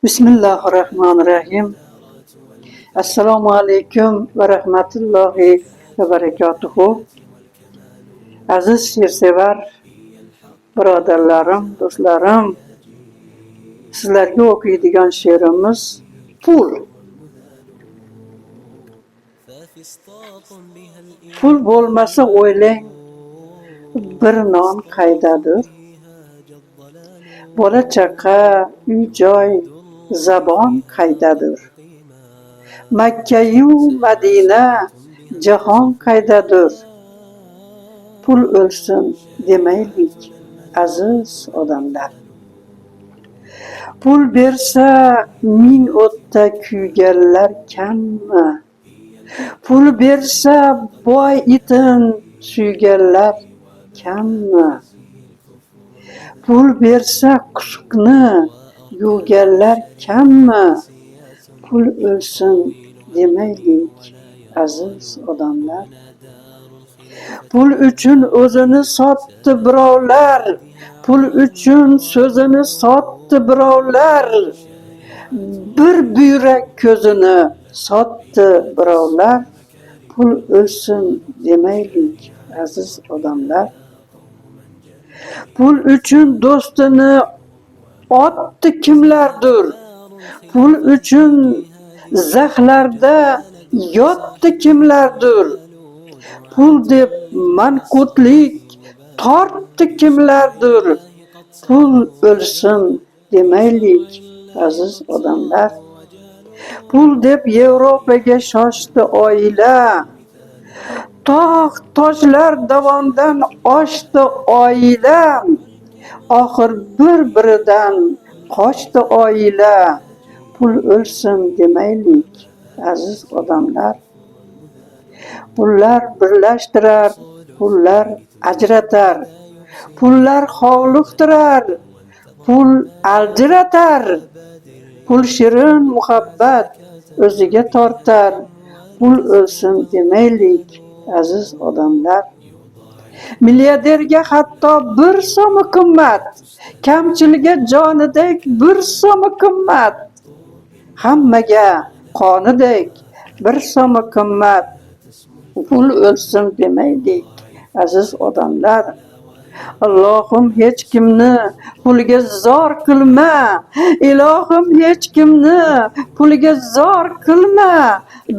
Bismillahirrahmanirrahim. Assalomu alaykum va rahmatullohi va barakatuhu. Aziz she'rsevar birodarlarim, do'stlarim, sizlarga o'qiydigan she'rimiz pul. Pul bo'lmasa o'ylang, bir non qaydadir? Bola chaqa, uy-joy, zabon qaydadir? Makka-yu Madina, jahon qaydadir? Pul o'lsin demaylik, aziz odamlar. Pul bersa ming o'tda kuyganlar kammi? Pul bersa boy itin suyganlar kammi? Pul bersa qushni yuvganlar kammi? Pul o'lsin demaylik, aziz odamlar. Pul uchun o'zini sotdi birovlar, pul uchun so'zini sotdi birovlar, bir buyrak ko'zini sotdi birovlar. Pul o'lsin demaylik, aziz odamlar. Pul uchun do'stini otdi kimlardir? Pul uchun zaxlarda yotdi kimlardir? Pul deb manqurtlik tortdi kimlardir? Pul o'lsin demaylik, aziz odamlar. Pul deb Yevropaga shoshdi oila, tog' toshlar dovondan oshdi oila, oxir bir-biridan qochdi oila. Pul o'lsin demaylik, aziz odamlar. Pullar birlashtirar, pullar ajratar, pullar hovliqtirar, pul aljiratar, pul shirin muhabbat o'ziga tortar. Pul o'lsin demaylik, aziz odamlar. Milliarderga hatto bir so'mi qimmat, kamchilga jonidek bir so'mi qimmat, hammaga qonidek bir so'mi qimmat. Pul o'lsin demaylik, aziz odamlar. Allohim hech kimni pulga zor qilma, ilohim hech kimni pulga zor qilma,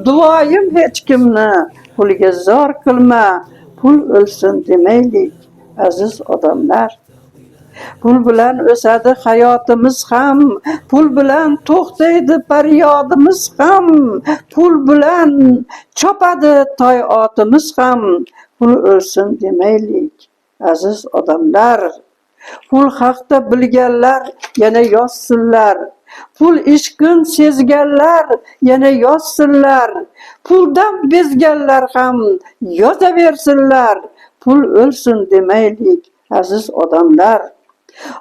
duoyim hech kimni pulga zor qilma. Pul o'lsin demaylik, aziz odamlar. Pul bilan o'sadi hayotimiz ham, pul bilan to'xtaydi faryodimiz ham, pul bilan chopadi toy otimiz ham. Pul o'lsin demaylik, aziz odamlar. Pul haqda bilganlar yana yozsinlar, pul ishqin sezganlar yana yozsinlar, puldan bezganlar ham yozaversinlar. Pul o'lsin demaylik, aziz odamlar.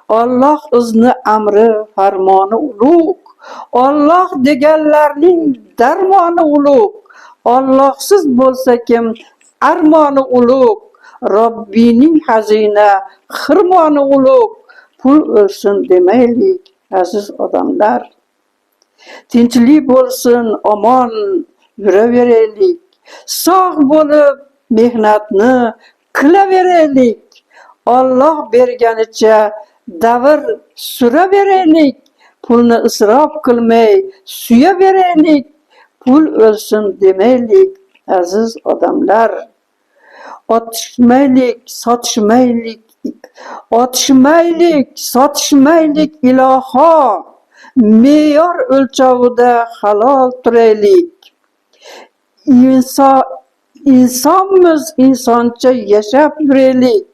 Alloh izni amri farmoni ulug', Alloh deganlarning darmoni ulug', Allohsiz bo'lsa kim armoni ulug', Robbining xazina xirmoni ulug'. Pul o'lsin demaylik, aziz odamlar. Tinchlik bo'lsin, omon yuraveraylik, sog' bo'lib mehnatni qilaveraylik, Alloh berganicha davr suraveraylik, pulni isrof qilmay suyaveraylik. Pul o'lsin demaylik, aziz odamlar. Otishmaylik iloho, me'yor o'lchovida halol turaylik. Insonmiz, insoncha yashab yuraylik.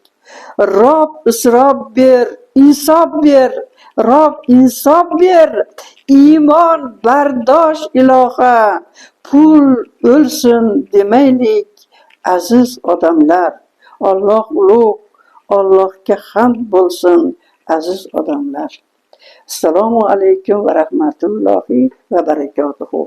Rob isrof ber, insof ber, Rob insof ber, iymon bardosh iloha. Pul o'lsin demaylik, aziz odamlar. Alloh ulug', Allohga hamd bo'lsin, aziz odamlar. Assalomu alaykum va rahmatullohi va barakatuhu.